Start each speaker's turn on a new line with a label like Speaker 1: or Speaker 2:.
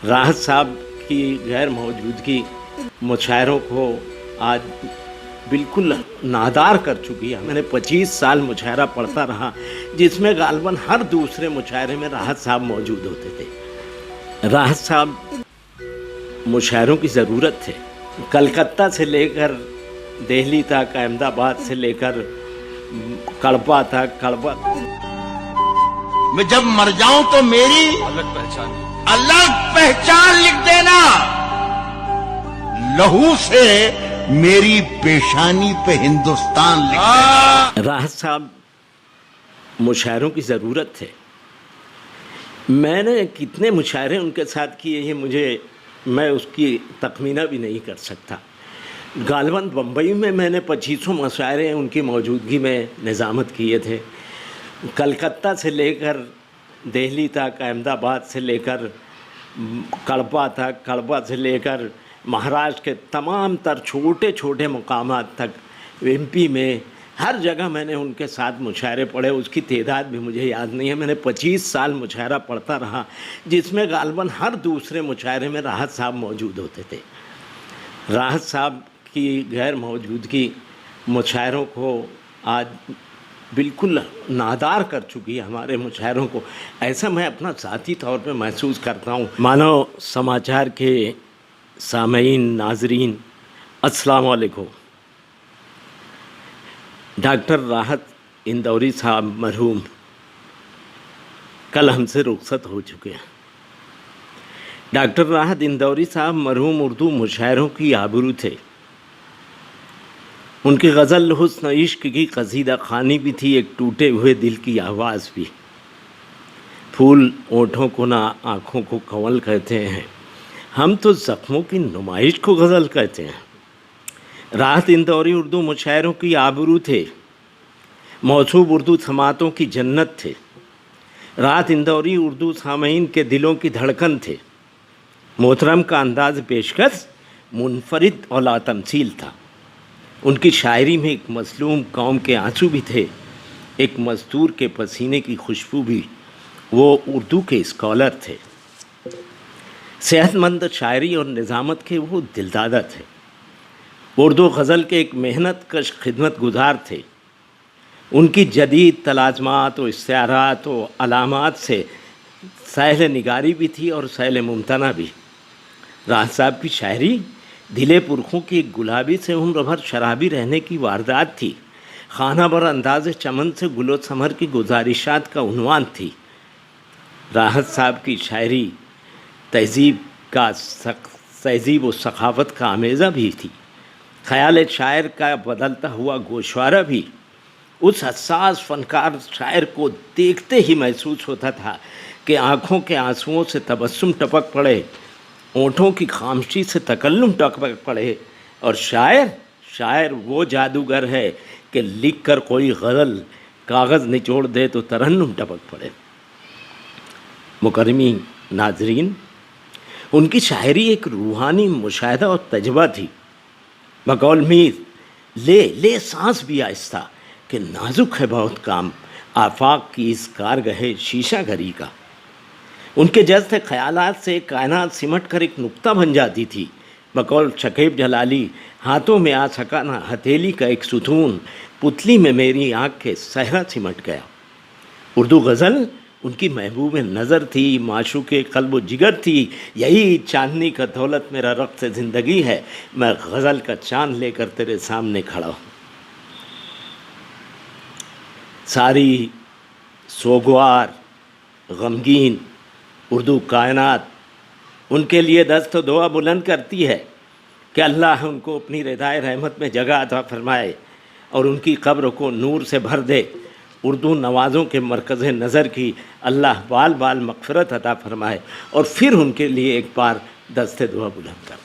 Speaker 1: راحت صاحب کی غیر موجودگی مشاعروں کو آج بالکل نادار کر چکی ہے۔ میں نے 25 سال مشاعرہ پڑھتا رہا جس میں غالباً ہر دوسرے مشاعرے میں راحت صاحب موجود ہوتے تھے۔ راحت صاحب مشاعروں کی ضرورت تھے۔ کلکتہ سے لے کر دہلی تک، احمد آباد سے لے کر کڑپا تک،
Speaker 2: میں جب مر جاؤں تو میری الگ پہچان لکھ دینا، لہو سے میری پیشانی پہ ہندوستان لکھ دینا۔
Speaker 1: راحت صاحب مشاعروں کی ضرورت تھے۔ میں نے کتنے مشاعرے ان کے ساتھ کیے ہیں میں اس کی تخمینہ بھی نہیں کر سکتا۔ غالباً بمبئی میں نے 2500 مشاعرے ان کی موجودگی میں نظامت کیے تھے۔ کلکتہ سے لے کر دہلی تک، احمد آباد سے لے کر کڑپا تک، کڑپا سے لے کر مہاراشٹر کے تمام تر چھوٹے چھوٹے مقامات تک، ایم پی میں ہر جگہ میں نے ان کے ساتھ مشاعرے پڑھے۔ اس کی تعداد بھی مجھے یاد نہیں ہے۔ میں نے 25 سال مشاعرہ پڑھتا رہا جس میں غالباً ہر دوسرے مشاعرے میں راحت صاحب موجود ہوتے تھے۔ راحت صاحب کی غیر موجودگی مشاعروں کو آج بالکل نادار کر چکی ہے ہمارے مشاعروں کو۔ ایسا میں اپنا ذاتی طور پہ محسوس کرتا ہوں۔ مانو سماچار کے سامعین، ناظرین، السلام علیکم۔ ڈاکٹر راحت اندوری صاحب مرحوم کل ہم سے رخصت ہو چکے ہیں۔ ڈاکٹر راحت اندوری صاحب مرحوم اردو مشاعروں کی آبرو تھے۔ ان کی غزل حسن عشق کی قصیدہ خوانی بھی تھی، ایک ٹوٹے ہوئے دل کی آواز بھی۔ پھول ہونٹوں کو نہ آنکھوں کو کنول کہتے ہیں، ہم تو زخموں کی نمائش کو غزل کہتے ہیں۔ راحت اندوری اردو مشاعروں کی آبرو تھے، موصوب اردو سماعتوں کی جنت تھے۔ راحت اندوری اردو سامعین کے دلوں کی دھڑکن تھے۔ محترم کا انداز پیشکش منفرد اور لا تمثیل تھا۔ ان کی شاعری میں ایک مظلوم قوم کے آنسو بھی تھے، ایک مزدور کے پسینے کی خوشبو بھی۔ وہ اردو کے اسکالر تھے، صحت مند شاعری اور نظامت کے وہ دلدادہ تھے۔ اردو غزل کے ایک محنت کش خدمت گزار تھے۔ ان کی جدید تلازمات و استعارات و علامات سے سہل نگاری بھی تھی اور سہل ممتنع بھی۔ راحت صاحب کی شاعری دلے پرخوں کی ایک گلابی سے عمر بھر شرابی رہنے کی واردات تھی، خانہ بر انداز چمن سے گل و ثمر کی گزارشات کا عنوان تھی۔ راحت صاحب کی شاعری تہذیب و ثقافت کا آمیزہ بھی تھی، خیال شاعر کا بدلتا ہوا گوشوارہ بھی۔ اس حساس فنکار شاعر کو دیکھتے ہی محسوس ہوتا تھا کہ آنکھوں کے آنسوؤں سے تبسم ٹپک پڑے، ہونٹوں کی خاموشی سے تکلم ٹپک پڑے، اور شاعر وہ جادوگر ہے کہ لکھ کر کوئی غزل کاغذ نچوڑ دے تو ترنم ٹپک پڑے۔ مکرمین ناظرین، ان کی شاعری ایک روحانی مشاہدہ اور تجربہ تھی۔ بقول میر لے سانس بھی آہستہ کہ نازک ہے بہت کام، آفاق کی اس کارگہ شیشہ گری کا۔ ان کے جذب خیالات سے کائنات سمٹ کر ایک نقطہ بن جاتی تھی۔ بقول شکیب جلالی، ہاتھوں میں آ سکا نہ ہتھیلی کا ایک ستون، پتلی میں میری آنکھ کے صحرا سمٹ گیا۔ اردو غزل ان کی محبوب نظر تھی، معشوق قلب و جگر تھی۔ یہی چاندنی کا دولت میرا رقص زندگی ہے، میں غزل کا چاند لے کر تیرے سامنے کھڑا ہوں۔ ساری سوگوار غمگین اردو کائنات ان کے لیے دست و دعا بلند کرتی ہے کہ اللہ ان کو اپنی ردائے رحمت میں جگہ عطا فرمائے اور ان کی قبر کو نور سے بھر دے۔ اردو نوازوں کے مرکز نظر کی اللہ بال بال مغفرت عطا فرمائے اور پھر ان کے لیے ایک بار دست دعا بلند کر۔